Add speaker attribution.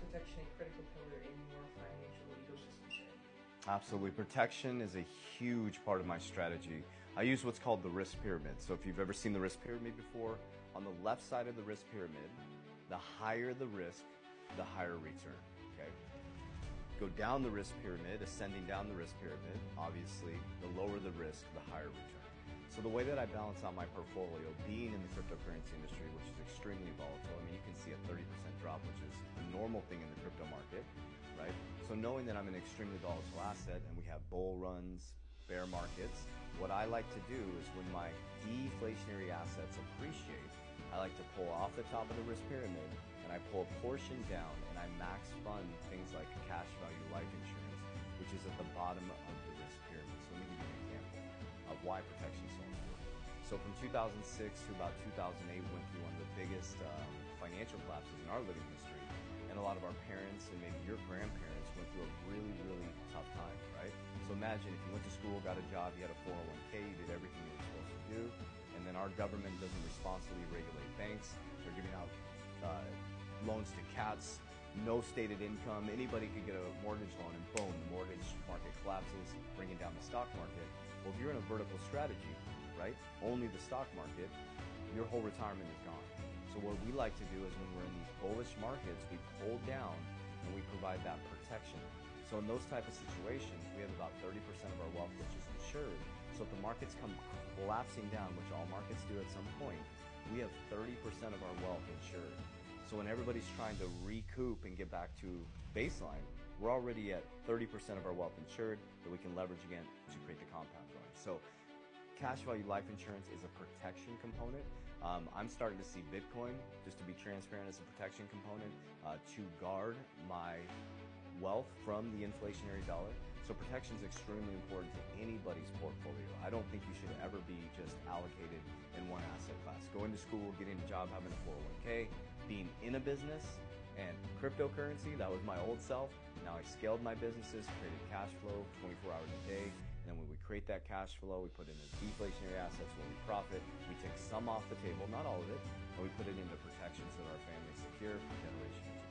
Speaker 1: protection a critical pillar in your financial ecosystem strategy?
Speaker 2: Absolutely. Protection is a huge part of my strategy. I use what's called the risk pyramid. So if you've ever seen the risk pyramid before, on the left side of the risk pyramid, the higher the risk, the higher return. Okay? Go down the risk pyramid, ascending down the risk pyramid, obviously, the lower the risk, the higher return. So the way that I balance out my portfolio, being in the cryptocurrency industry, which is extremely volatile, I mean, you can see a 30% drop, which is a normal thing in the crypto market, right? So knowing that I'm an extremely volatile asset and we have bull runs, bear markets, what I like to do is when my deflationary assets appreciate, I like to pull off the top of the risk pyramid and I pull a portion down and I max fund things like cash value life insurance, which is at the bottom of the risk pyramid. So let me give you an example of why protection is so important. So from 2006 to about 2008, we went through one of the biggest financial collapses in our living history. And a lot of our parents and maybe your grandparents went through a really, really tough time, right? So imagine if you went to school, got a job, you had a 401k, you did everything you were supposed to do, and then our government doesn't responsibly regulate banks. They're giving out loans to cats, no stated income. Anybody could get a mortgage loan and boom, the mortgage market collapses, bringing down the stock market. Well, if you're in a vertical strategy, right, only the stock market, your whole retirement is gone. So what we like to do is when we're in these bullish markets, we pull down and we provide that protection. So in those type of situations, we have about 30% of our wealth which is insured. So if the markets come collapsing down, which all markets do at some point, we have 30% of our wealth insured. So when everybody's trying to recoup and get back to baseline, we're already at 30% of our wealth insured that we can leverage again to create the compound going. So cash value life insurance is a protection component. I'm starting to see Bitcoin, just to be transparent, as a protection component to guard my wealth from the inflationary dollar. So protection is extremely important to anybody's portfolio. I don't think you should ever be just allocated in one asset class. Going to school, getting a job, having a 401k, being in a business, and cryptocurrency, that was my old self. Now I scaled my businesses, created cash flow 24 hours a day. And then when we create that cash flow, we put it into deflationary assets. When we profit, we take some off the table, not all of it, and we put it into protection so that our family is secure for generations.